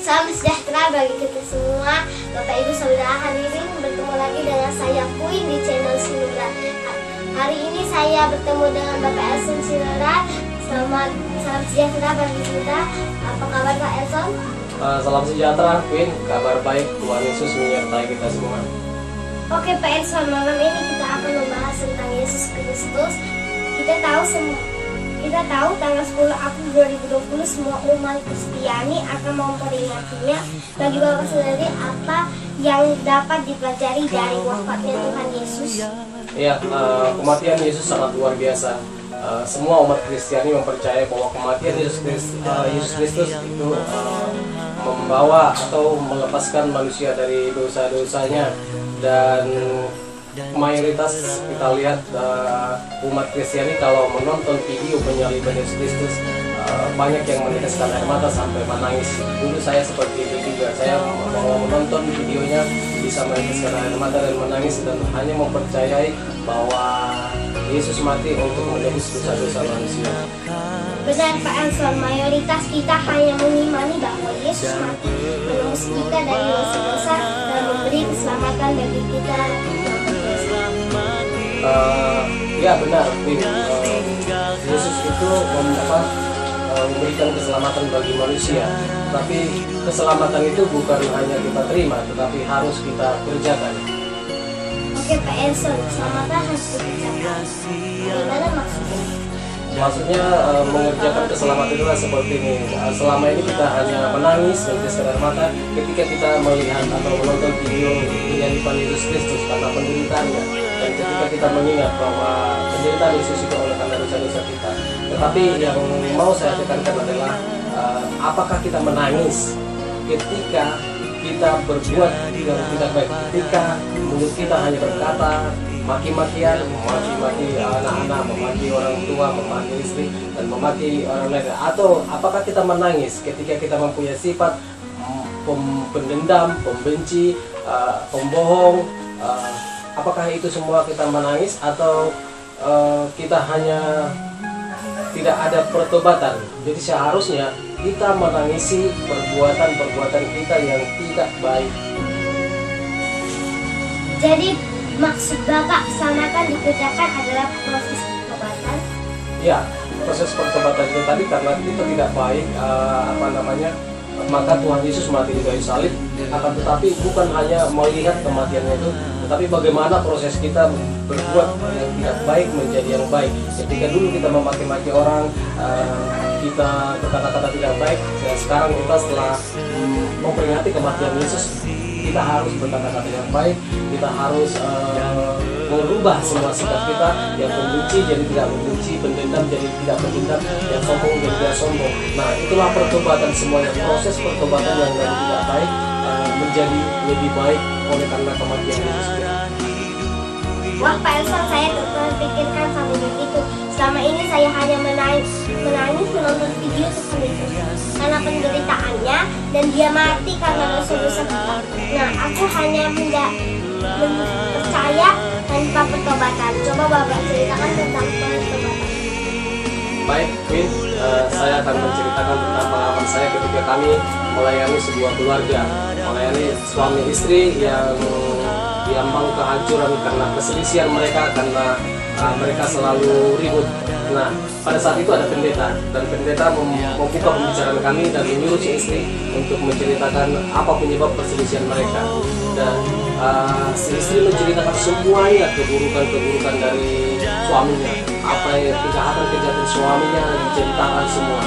Salam sejahtera bagi kita semua. Bapak Ibu Saudara hadirin, bertemu lagi dengan saya Queen di channel Sinura. Hari ini saya bertemu dengan Bapak Elson Sinura. Salam sejahtera bagi kita. Apa kabar Pak Elson? Salam sejahtera Queen, kabar baik. Tuhan Yesus menyertai kita semua. Oke Pak Elson, malam ini kita akan membahas tentang Yesus Kristus. Kita tahu tanggal 10 April 2020 semua umat Kristiani akan memperingatinya. Bagi Bapak sendiri, apa yang dapat dipelajari dari wafatnya Tuhan Yesus? Ya, kematian Yesus sangat luar biasa. Semua umat Kristiani mempercayai bahwa kematian Yesus Kristus itu membawa atau melepaskan manusia dari dosa-dosanya, dan mayoritas kita lihat umat Kristiani kalau menonton video penyaliban Yesus Kristus banyak yang meneteskan air mata sampai menangis. Dulu saya seperti itu juga, saya mau menonton videonya bisa meneteskan air mata dan menangis, dan hanya mempercayai bahwa Yesus mati untuk menebus dosa-dosa manusia. Benar Pak Elson, mayoritas kita hanya mengimani bahwa Yesus mati menebus kita dari dosa-dosa dan memberi keselamatan bagi kita. Ya benar, Yesus itu memberikan keselamatan bagi manusia. Tapi keselamatan itu bukan hanya kita terima, tetapi harus kita kerjakan. Oke Pak Elson, keselamatan harus dikerjakan. Gimana maksudnya? Maksudnya mengerjakan keselamatan itu seperti ini. Selama ini kita hanya menangis dan air mata ketika kita melihat atau menonton video penyaliban Yesus Kristus karena penderitaannya, dan ketika kita mengingat bahwa penderitaan Yesus itu oleh karena dosa-dosa kita. Tetapi yang mau saya tekankan adalah apakah kita menangis ketika kita berbuat yang tidak baik, ketika mulut kita hanya berkata maki-makian, memaki anak-anak, memaki orang tua, memaki istri, dan memaki orang lain? Atau apakah kita menangis ketika kita mempunyai sifat pendendam, pembenci, pembohong? Apakah itu semua kita menangis, atau kita hanya tidak ada pertobatan? Jadi seharusnya kita menangisi perbuatan-perbuatan kita yang tidak baik. Jadi Maksud Bapak keselamatan dikerjakan adalah proses pertobatan? Ya, proses pertobatan itu tadi karena kita tidak baik, maka Tuhan Yesus mati di kayu salib. Akan tetapi bukan hanya melihat kematiannya itu, tetapi bagaimana proses kita berbuat yang tidak baik menjadi yang baik. Ketika dulu kita memaki-maki orang, kita berkata-kata tidak baik, dan sekarang kita setelah memperingati kematian Yesus, kita harus berkata-kata yang baik. Kita harus merubah semua sikap kita, yang membenci jadi tidak membenci, pendendam jadi tidak pendendam, yang sombong jadi tidak sombong. Nah, itulah pertobatan semuanya, proses pertobatan yang dari tidak baik menjadi lebih baik oleh karena kematian Yesus. Wah Pak Elson, saya terpikirkan sampai begitu. Selama ini saya hanya menangis menonton video seperti itu karena penderitaannya, dan dia mati karena dosa-dosa kita. Nah, aku hanya percaya tanpa pertobatan. Coba Bapak ceritakan tentang pertobatan. Baik, Queen, saya akan menceritakan tentang pengalaman saya ketika kami melayani sebuah keluarga, melayani suami istri yang diambang kehancuran karena perselisihan mereka, karena mereka selalu ribut. Nah, pada saat itu ada pendeta, dan pendeta membuka pembicaraan kami dan menyuruh si istri untuk menceritakan apa penyebab perselisihan mereka. Dan si istri menceritakan semuanya keburukan-keburukan dari suaminya, apa yang kejahatan-kejahatan suaminya diceritakan semua.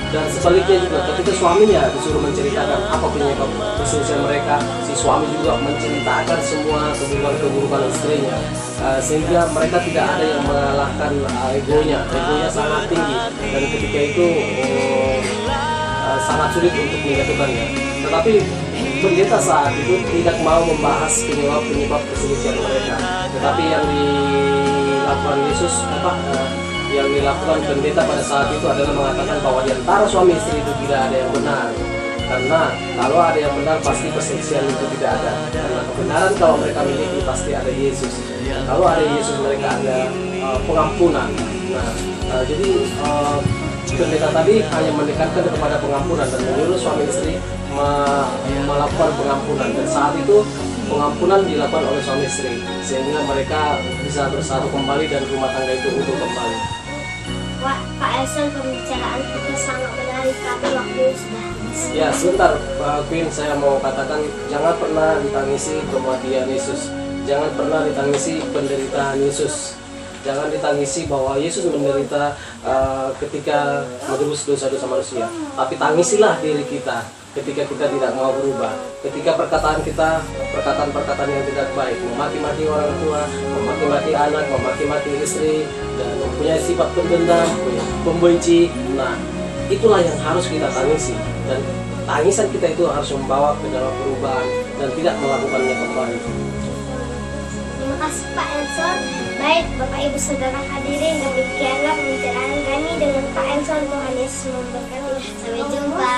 Dan sebaliknya juga ketika suaminya disuruh menceritakan apa penyebab perselisihan mereka, si suami juga menceritakan semua keburukan-keburukan istrinya, sehingga mereka tidak ada yang mengalahkan egonya sangat tinggi, dan ketika itu sangat sulit untuk menyatukannya. Tetapi pendeta saat itu tidak mau membahas penyebab perselisihan mereka, tetapi yang dilakukan Yesus yang dilakukan pendeta pada saat itu adalah mengatakan bahwa di antara suami istri itu tidak ada yang benar, karena kalau ada yang benar pasti perselisihan itu tidak ada, karena kebenaran kalau mereka miliki pasti ada Yesus, dan kalau ada Yesus mereka ada pengampunan. Jadi pendeta tadi hanya menekankan kepada pengampunan dan menyuruh suami istri melakukan pengampunan, dan saat itu pengampunan dilakukan oleh suami istri sehingga mereka bisa bersatu kembali dan rumah tangga itu utuh kembali. Wah, Pak Elson, pembicaraan kita sangat menarik, tapi waktu sudah habis. Ya, sebentar Pak Queen, saya mau katakan jangan pernah ditangisi kematian Yesus. Jangan pernah ditangisi penderitaan Yesus. Jangan ditangisi bahwa Yesus menderita ketika menebus dosa-dosa manusia. Tapi tangisilah diri kita ketika kita tidak mau berubah. Ketika perkataan kita, perkataan-perkataan yang tidak baik, memaki-maki orang tua, memaki-maki anak, memaki-maki istri, dan mempunyai sifat pendendam, pembenci. Nah, itulah yang harus kita tangisi. Dan tangisan kita itu harus membawa ke dalam perubahan dan tidak melakukannya kembali. Terima kasih Pak Elson. Baik, Bapak Ibu Saudara hadirin, demikianlah pembicaraan kami dengan Pak Elson. Tuhan Yesus memberkati. Sampai jumpa.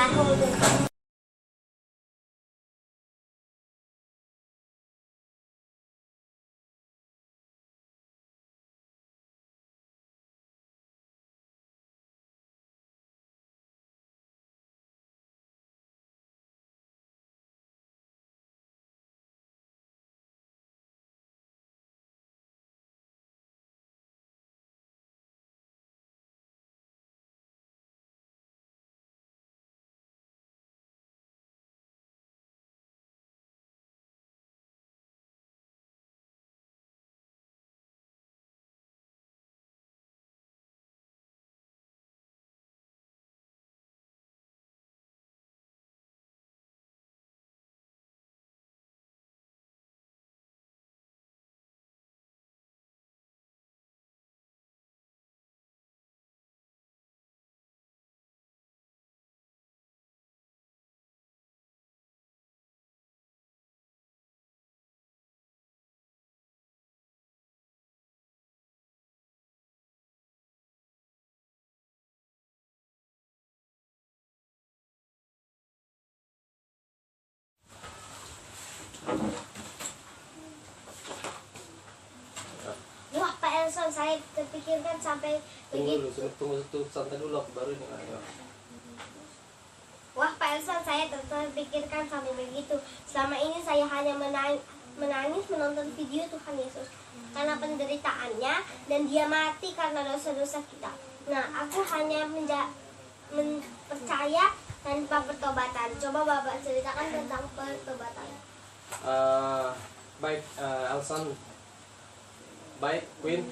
Wah, Pak Elson, saya terpikirkan sampai begitu. Tunggu santai dulu, aku baru ini. Wah, Pak Elson, saya terpikirkan sampai begitu. Selama ini saya hanya menangis menonton video Tuhan Yesus karena penderitaannya, dan dia mati karena dosa-dosa kita. Nah, aku hanya percaya tanpa pertobatan. Coba Bapak ceritakan tentang pertobatan. Baik, Elson. Baik, Queen,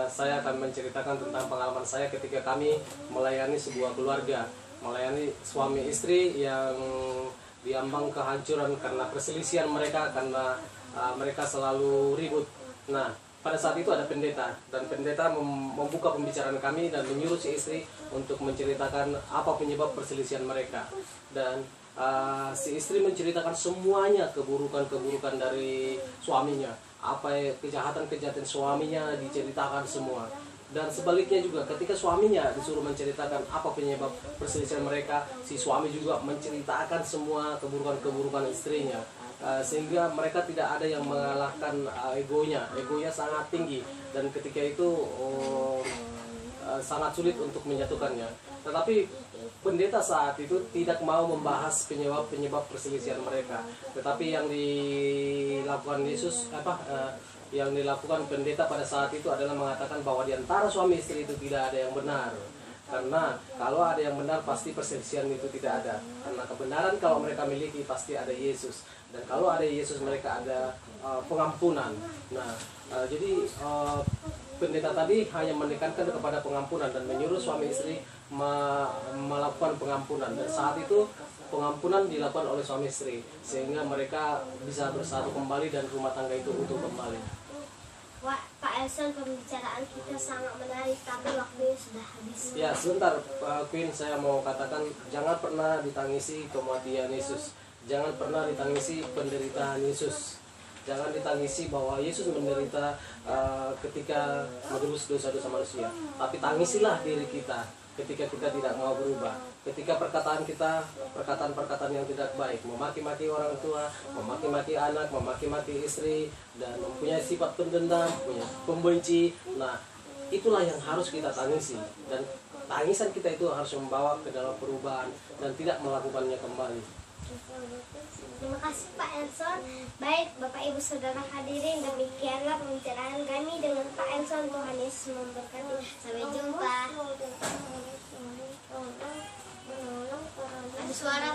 saya akan menceritakan tentang pengalaman saya ketika kami melayani sebuah keluarga, melayani suami istri yang diambang kehancuran karena perselisihan mereka, karena mereka selalu ribut. Nah, pada saat itu ada pendeta, dan pendeta membuka pembicaraan kami dan menyuruh si istri untuk menceritakan apa penyebab perselisihan mereka. Dan si istri menceritakan semuanya, keburukan-keburukan dari suaminya, apa kejahatan-kejahatan suaminya diceritakan semua. Dan sebaliknya juga, ketika suaminya disuruh menceritakan apa penyebab perselisihan mereka, si suami juga menceritakan semua keburukan-keburukan istrinya. Sehingga mereka tidak ada yang mengalahkan egonya sangat tinggi, dan ketika itu sangat sulit untuk menyatukannya. Tetapi pendeta saat itu tidak mau membahas penyebab perselisihan mereka, tetapi yang dilakukan yang dilakukan pendeta pada saat itu adalah mengatakan bahwa di antara suami istri itu tidak ada yang benar. Karena kalau ada yang benar, pasti perselisihan itu tidak ada. Karena kebenaran kalau mereka miliki pasti ada Yesus, dan kalau ada Yesus mereka ada pengampunan. Nah, jadi pendeta tadi hanya menekankan kepada pengampunan dan menyuruh suami istri melakukan pengampunan, dan saat itu pengampunan dilakukan oleh suami istri sehingga mereka bisa bersatu kembali dan rumah tangga itu utuh kembali. Wah, Pak Elson, pembicaraan kita sangat menarik, tapi waktunya sudah habis. Ya, sebentar Queen, saya mau katakan jangan pernah ditangisi kematian Yesus. Jangan pernah ditangisi penderitaan Yesus. Jangan ditangisi bahwa Yesus menderita ketika menebus dosa-dosa manusia. Tapi tangisilah diri kita ketika kita tidak mau berubah. Ketika perkataan kita, perkataan-perkataan yang tidak baik, memaki-maki orang tua, memaki-maki anak, memaki-maki istri, dan mempunyai sifat pendendam, pembenci. Nah, itulah yang harus kita tangisi. Dan tangisan kita itu harus membawa ke dalam perubahan dan tidak melakukannya kembali. Terima kasih Pak Elson. Baik Bapak Ibu Saudara hadirin, demikianlah pembicaraan kami dengan Pak Elson. Tuhan Yesus memberkati. Sampai jumpa. Ada suara